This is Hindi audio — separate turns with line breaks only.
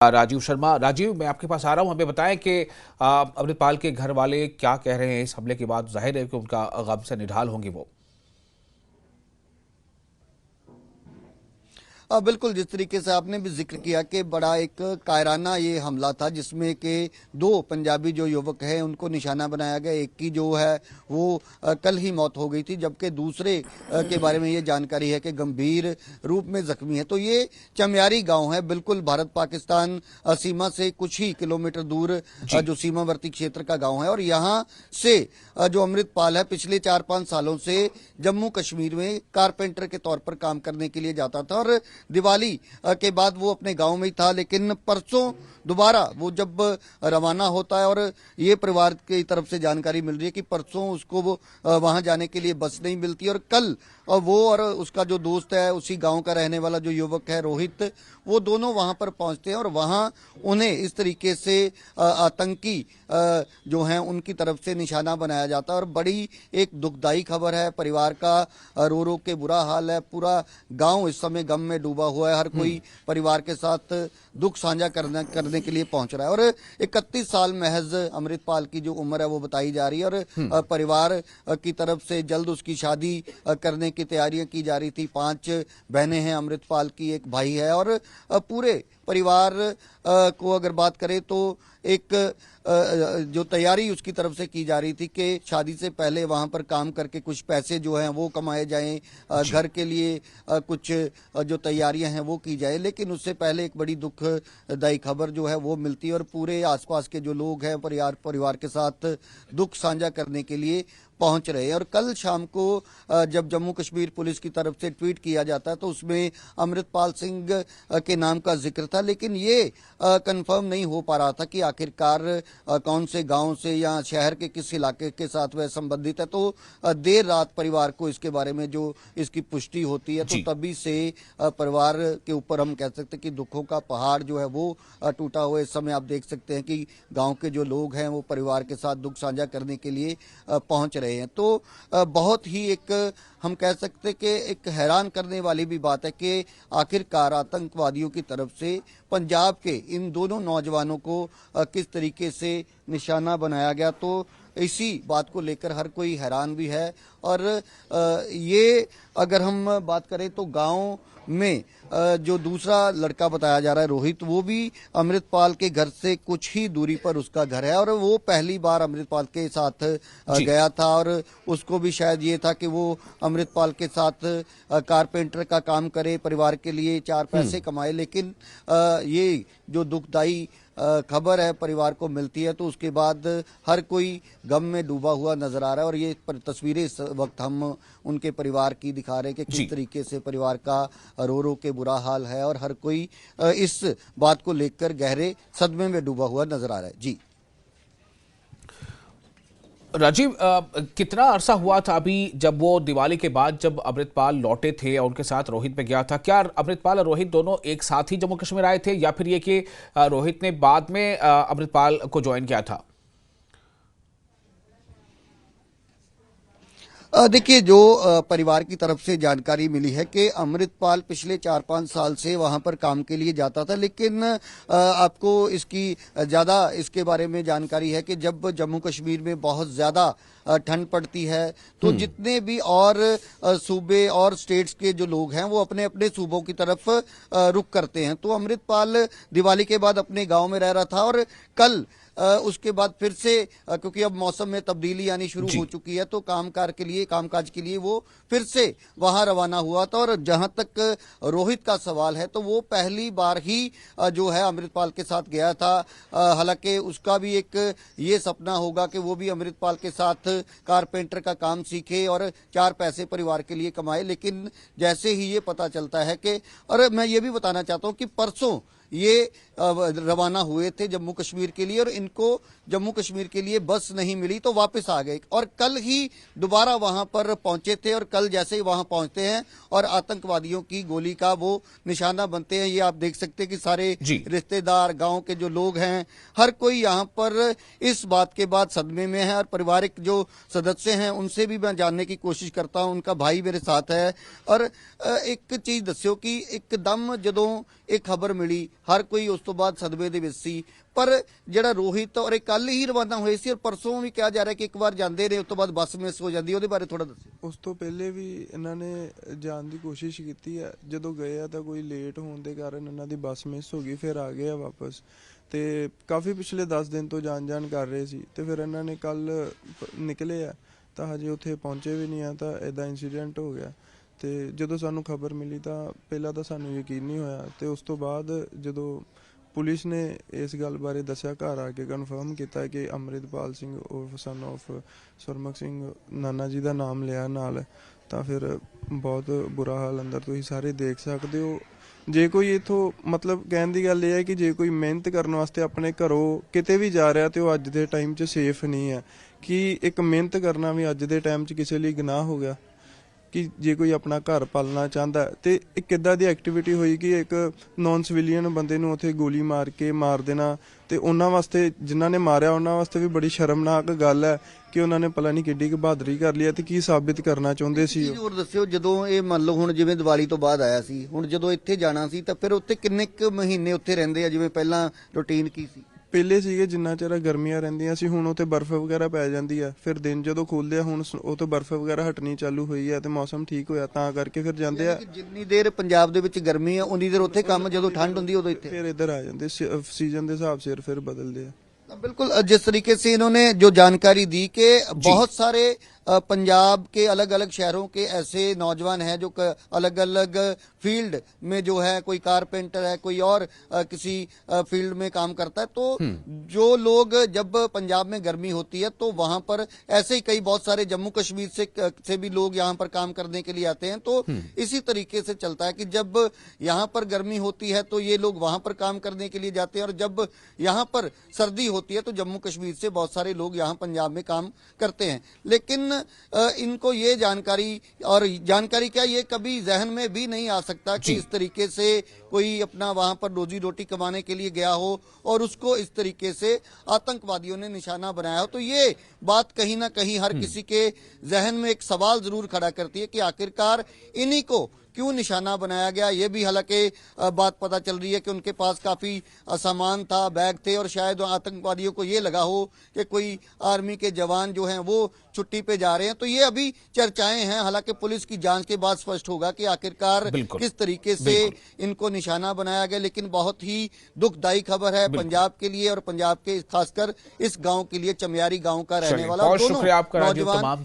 राजीव शर्मा। राजीव, मैं आपके पास आ रहा हूं। हमें बताएं कि अमृतपाल के घर वाले क्या कह रहे हैं इस हमले के बाद। जाहिर है कि उनका गम से निढाल होंगे वो।
बिल्कुल, जिस तरीके से आपने भी जिक्र किया कि बड़ा एक कायराना ये हमला था जिसमें कि दो पंजाबी जो युवक हैं उनको निशाना बनाया गया। एक की जो है वो कल ही मौत हो गई थी, जबकि दूसरे के बारे में ये जानकारी है कि गंभीर रूप में जख्मी है। तो ये चमियारी गांव है, बिल्कुल भारत पाकिस्तान सीमा से कुछ ही किलोमीटर दूर
जी।
जो सीमावर्ती क्षेत्र का गाँव है। और यहाँ से जो अमृतपाल है पिछले 4-5 सालों से जम्मू कश्मीर में कारपेंटर के तौर पर काम करने के लिए जाता था और दिवाली के बाद वो अपने गांव में ही था। लेकिन परसों दोबारा वो जब रवाना होता है और ये परिवार की तरफ से जानकारी मिल रही है कि परसों उसको वो वहां जाने के लिए बस नहीं मिलती और कल वो और उसका जो दोस्त है उसी गांव का रहने वाला जो युवक है रोहित, वो दोनों वहां पर पहुंचते हैं और वहां उन्हें इस तरीके से आतंकी जो हैं उनकी तरफ से निशाना बनाया जाता है। और बड़ी एक दुखदाई खबर है, परिवार का रो रो के बुरा हाल है। पूरा गांव इस समय गम में डूबा हुआ है, हर कोई परिवार के साथ दुख साझा करने के लिए पहुंच रहा है। और 31 साल महज अमृतपाल की जो उम्र है वो बताई जा रही है और परिवार की तरफ से जल्द उसकी शादी करने की तैयारियां की जा रही थी। 5 बहनें हैं अमृतपाल की, एक भाई है और पूरे परिवार को अगर बात करें तो एक जो तैयारी उसकी तरफ से की जा रही थी कि शादी से पहले वहां पर काम करके कुछ पैसे जो हैं वो कमाए जाएं, घर के लिए कुछ जो तैयारियां हैं वो की जाए। लेकिन उससे पहले एक बड़ी दुखदायी खबर जो है वो मिलती है और पूरे आसपास के जो लोग हैं परिवार के साथ दुख साझा करने के लिए पहुंच रहे हैं। और कल शाम को जब जम्मू कश्मीर पुलिस की तरफ से ट्वीट किया जाता है तो उसमें अमृतपाल सिंह के नाम का जिक्र था, लेकिन ये कंफर्म नहीं हो पा रहा था कि आखिरकार कौन से गांव से या शहर के किस इलाके के साथ वह संबंधित है। तो देर रात परिवार को इसके बारे में जो इसकी पुष्टि होती है तो तभी से परिवार के ऊपर हम कह सकते हैं कि दुखों का पहाड़ जो है वो टूटा हुआ। इस समय आप देख सकते हैं कि गांव के जो लोग हैं वो परिवार के साथ दुख साझा करने के लिए पहुंच रहे हैं। तो बहुत ही एक हम कह सकते हैं कि एक हैरान करने वाली भी बात है कि आखिरकार आतंकवादियों की तरफ से पंजाब के इन दोनों नौजवानों को किस तरीके से निशाना बनाया गया। तो इसी बात को लेकर हर कोई हैरान भी है। और ये अगर हम बात करें तो गांव में जो दूसरा लड़का बताया जा रहा है रोहित, वो भी अमृतपाल के घर से कुछ ही दूरी पर उसका घर है और वो पहली बार अमृतपाल के साथ गया था और उसको भी शायद ये था कि वो अमृतपाल के साथ कारपेंटर का काम करे, परिवार के लिए 4 पैसे कमाए। लेकिन ये जो दुखदाई खबर है परिवार को मिलती है तो उसके बाद हर कोई गम में डूबा हुआ नजर आ रहा है। और ये तस्वीरें इस वक्त हम उनके परिवार की दिखा रहे हैं कि किस तरीके से परिवार का रो रो के बुरा हाल है और हर कोई इस बात को लेकर गहरे सदमे में डूबा हुआ नजर आ रहा है। जी
राजीव, कितना अरसा हुआ था अभी जब वो दिवाली के बाद जब अमृतपाल लौटे थे और उनके साथ रोहित में गया था? क्या अमृतपाल और रोहित दोनों एक साथ ही जम्मू कश्मीर आए थे या फिर ये कि रोहित ने बाद में अमृतपाल को ज्वाइन किया था?
देखिए, जो परिवार की तरफ से जानकारी मिली है कि अमृतपाल पिछले 4-5 साल से वहां पर काम के लिए जाता था। लेकिन आपको इसकी ज़्यादा इसके बारे में जानकारी है कि जब जम्मू कश्मीर में बहुत ज़्यादा ठंड पड़ती है तो जितने भी और सूबे और स्टेट्स के जो लोग हैं वो अपने अपने सूबों की तरफ रुख करते हैं। तो अमृतपाल दिवाली के बाद अपने गांव में रह रहा था और कल उसके बाद फिर से क्योंकि अब मौसम में तब्दीली आनी शुरू हो चुकी है तो कामकाज के लिए वो फिर से वहां रवाना हुआ था। और जहां तक रोहित का सवाल है तो वो पहली बार ही जो है अमृतपाल के साथ गया था। हालांकि उसका भी एक ये सपना होगा कि वो भी अमृतपाल के साथ कारपेंटर का काम सीखे और 4 पैसे परिवार के लिए कमाए। लेकिन जैसे ही ये पता चलता है कि, और मैं ये भी बताना चाहता हूं कि परसों ये रवाना हुए थे जम्मू कश्मीर के लिए और इनको जम्मू कश्मीर के लिए बस नहीं मिली तो वापस आ गए और कल ही दोबारा वहां पर पहुंचे थे। और कल जैसे ही वहां पहुंचते हैं और आतंकवादियों की गोली का वो निशाना बनते हैं। ये आप देख सकते हैं कि सारे रिश्तेदार, गांव के जो लोग हैं, हर कोई यहां पर इस बात के बाद सदमे में है। और पारिवारिक जो सदस्य हैं उनसे भी मैं जानने की कोशिश करता हूं, उनका भाई मेरे साथ है। और एक चीज दस्यो कि एकदम जदों एक खबर मिली हर कोई उस तो ਤੋਂ ਬਾਅਦ ਸਦਮੇ ਦੇ ਵਿੱਚ ਸੀ। ਪਰ ਜਿਹੜਾ ਰੋਹਿਤ ਔਰ ਇਹ ਕੱਲ ਹੀ ਰਵਾਨਾ ਹੋਏ ਸੀ ਔਰ ਪਰਸੋਂ ਵੀ ਕਿਹਾ ਜਾ ਰਿਹਾ ਕਿ ਇੱਕ ਵਾਰ ਜਾਂਦੇ ਨੇ ਉਸ ਤੋਂ ਬਾਅਦ ਬੱਸ ਮਿਸ ਹੋ ਜਾਂਦੀ, ਉਹਦੇ ਬਾਰੇ ਥੋੜਾ ਦੱਸੋ।
ਉਸ ਤੋਂ ਪਹਿਲੇ ਵੀ ਇਹਨਾਂ ਨੇ ਜਾਣ ਦੀ ਕੋਸ਼ਿਸ਼ ਕੀਤੀ ਹੈ, ਜਦੋਂ ਗਏ ਆ ਤਾਂ ਕੋਈ ਲੇਟ ਹੋਣ ਦੇ ਕਾਰਨ ਇਹਨਾਂ ਦੀ ਬੱਸ ਮਿਸ ਹੋ ਗਈ, ਫਿਰ ਆ ਗਏ ਆ ਵਾਪਸ। ਤੇ ਕਾਫੀ ਪਿਛਲੇ 10 ਦਿਨ ਤੋਂ ਜਾਣ ਕਰ ਰਹੇ ਸੀ, ਤੇ ਫਿਰ ਇਹਨਾਂ ਨੇ ਕੱਲ ਨਿਕਲੇ ਆ ਤਾਂ ਹਜੇ ਉੱਥੇ ਪਹੁੰਚੇ ਵੀ ਨਹੀਂ ਆ ਤਾਂ ਇਦਾਂ ਇਨਸੀਡੈਂਟ ਹੋ ਗਿਆ। ਤੇ ਜਦੋਂ ਸਾਨੂੰ ਖਬਰ ਮਿਲੀ ਤਾਂ ਪਹਿਲਾਂ ਤਾਂ ਸਾਨੂੰ ਯਕੀਨ ਨਹੀਂ ਹੋਇਆ, ਤੇ ਉਸ ਤੋਂ ਬਾਅਦ ਜਦੋਂ ਪੁਲਿਸ ਨੇ ਇਸ ਗੱਲ ਬਾਰੇ ਦੱਸਿਆ, ਘਰ ਆ ਕੇ ਕਨਫਰਮ ਕੀਤਾ ਕਿ ਅੰਮ੍ਰਿਤਪਾਲ ਸਿੰਘ ਉਰਫ ਸਨ ਆਫ ਸੁਰਮੁਖ ਸਿੰਘ ਨਾਨਾ ਜੀ ਦਾ ਨਾਮ ਲਿਆ ਨਾਲ, ਤਾਂ ਫਿਰ ਬਹੁਤ ਬੁਰਾ ਹਾਲ ਅੰਦਰ ਤੁਸੀਂ ਸਾਰੇ ਦੇਖ ਸਕਦੇ ਹੋ। ਜੇ ਕੋਈ ਇਥੋਂ ਮਤਲਬ ਕਹਿਣ ਦੀ ਗੱਲ ਇਹ ਹੈ ਕਿ ਜੇ ਕੋਈ ਮਿਹਨਤ ਕਰਨ ਵਾਸਤੇ ਆਪਣੇ ਘਰੋਂ ਕਿਤੇ ਵੀ ਜਾ ਰਿਹਾ ਤੇ ਉਹ ਅੱਜ ਦੇ ਟਾਈਮ 'ਚ ਸੇਫ ਨਹੀਂ ਹੈ। ਕਿ ਇੱਕ ਮਿਹਨਤ ਕਰਨਾ ਵੀ ਅੱਜ ਦੇ ਟਾਈਮ 'ਚ ਕਿਸੇ ਲਈ ਗੁਨਾਹ ਹੋ ਗਿਆ, ਕਿ ਜੇ ਕੋਈ ਆਪਣਾ ਘਰ ਪਾਲਣਾ ਚਾਹੁੰਦਾ ਤੇ ਇੱਕ ਕਿੱਦਾਂ ਦੀ ਐਕਟੀਵਿਟੀ ਹੋਈ ਕਿ ਇੱਕ ਨਾਨ ਸਿਵਿਲੀਅਨ ਬੰਦੇ ਨੂੰ ਉੱਥੇ ਗੋਲੀ ਮਾਰ ਕੇ ਮਾਰ ਦੇਣਾ। ਤੇ ਉਹਨਾਂ ਵਾਸਤੇ, ਜਿਨ੍ਹਾਂ ਨੇ ਮਾਰਿਆ ਉਹਨਾਂ ਵਾਸਤੇ ਵੀ ਬੜੀ ਸ਼ਰਮਨਾਕ ਗੱਲ ਹੈ ਕਿ ਉਹਨਾਂ ਨੇ ਪਤਾ ਨਹੀਂ ਕਿੱਡੀ ਕੁ ਬਹਾਦਰੀ ਕਰ ਲਈ ਤੇ ਕੀ ਸਾਬਿਤ ਕਰਨਾ ਚਾਹੁੰਦੇ ਸੀ ਉਹ।
ਹੋਰ ਦੱਸਿਓ, ਜਦੋਂ ਇਹ ਮੰਨ ਲਓ ਹੁਣ ਜਿਵੇਂ ਦੀਵਾਲੀ ਤੋਂ ਬਾਅਦ ਆਇਆ ਸੀ, ਹੁਣ ਜਦੋਂ ਇੱਥੇ ਜਾਣਾ ਸੀ ਤਾਂ ਫਿਰ ਉੱਥੇ ਕਿੰਨੇ ਕੁ ਮਹੀਨੇ ਉੱਥੇ ਰਹਿੰਦੇ ਆ, ਜਿਵੇਂ ਪਹਿਲਾਂ ਰੁਟੀਨ ਕੀ ਸੀ?
ਪਹਿਲੇ ਸੀਗੇ ਜਿੰਨਾ ਚਿਰ ਗਰਮੀਆਂ ਰਹਿੰਦੀਆਂ ਸੀ, ਹੁਣ ਉੱਥੇ ਬਰਫ਼ ਵਗੈਰਾ ਪੈ ਜਾਂਦੀ ਆ, ਫਿਰ ਦਿਨ ਜਦੋਂ ਖੁੱਲਦੇ ਆ ਹੁਣ ਉਹ ਤੋਂ ਬਰਫ਼ ਵਗੈਰਾ ਹਟਣੀ ਚਾਲੂ ਹੋਈ ਆ ਤੇ ਮੌਸਮ ਠੀਕ ਹੋਇਆ ਤਾਂ ਕਰਕੇ ਫਿਰ ਜਾਂਦੇ ਆ।
ਜਿੰਨੀ ਦੇਰ ਪੰਜਾਬ ਦੇ ਵਿੱਚ ਗਰਮੀ ਆ ਉਨੀ ਦੇਰ ਉੱਥੇ ਕੰਮ, ਜਦੋਂ ਠੰਡ ਹੁੰਦੀ ਉਦੋਂ ਇੱਥੇ।
ਫਿਰ ਇੱਧਰ ਆ ਜਾਂਦੇ, सीजन के हिसाब से फिर बदलते हैं।
बिल्कुल, जिस तरीके से इन्होंने जो जानकारी दी कि बहुत सारे पंजाब के अलग अलग शहरों के ऐसे नौजवान हैं जो अलग अलग फील्ड में जो है, कोई कारपेंटर है, कोई और किसी फील्ड में काम करता है, तो जो लोग जब पंजाब में गर्मी होती है तो वहां पर ऐसे ही कई बहुत सारे जम्मू कश्मीर से भी लोग यहाँ पर काम करने के लिए आते हैं। तो इसी तरीके से चलता है कि जब यहाँ पर गर्मी होती है तो ये लोग वहां पर काम करने के लिए जाते हैं, और जब यहाँ पर सर्दी होती है तो जम्मू कश्मीर से बहुत सारे लोग यहाँ पंजाब में काम करते हैं। लेकिन इनको ये जानकारी क्या, ये कभी जहन में भी नहीं आ सकता कि इस तरीके से कोई अपना वहां पर रोजी रोटी कमाने के लिए गया हो और उसको इस तरीके से आतंकवादियों ने निशाना बनाया हो। तो ये बात कहीं ना कहीं हर किसी के जहन में एक सवाल जरूर खड़ा करती है कि आखिरकार इन्हीं को क्यों निशाना बनाया गया। ये भी हालांकि बात पता चल रही है कि उनके पास काफी सामान था, बैग थे, और शायद आतंकवादियों को ये लगा हो कि कोई आर्मी के जवान जो हैं वो छुट्टी पे जा रहे हैं। तो ये अभी चर्चाएं हैं, हालांकि पुलिस की जांच के बाद स्पष्ट होगा कि आखिरकार किस तरीके से इनको निशाना बनाया गया। लेकिन बहुत ही दुखदायी खबर है पंजाब के लिए, और पंजाब के खासकर इस गांव के लिए, चमियारी गांव का रहने वाला दोनों नौजवान।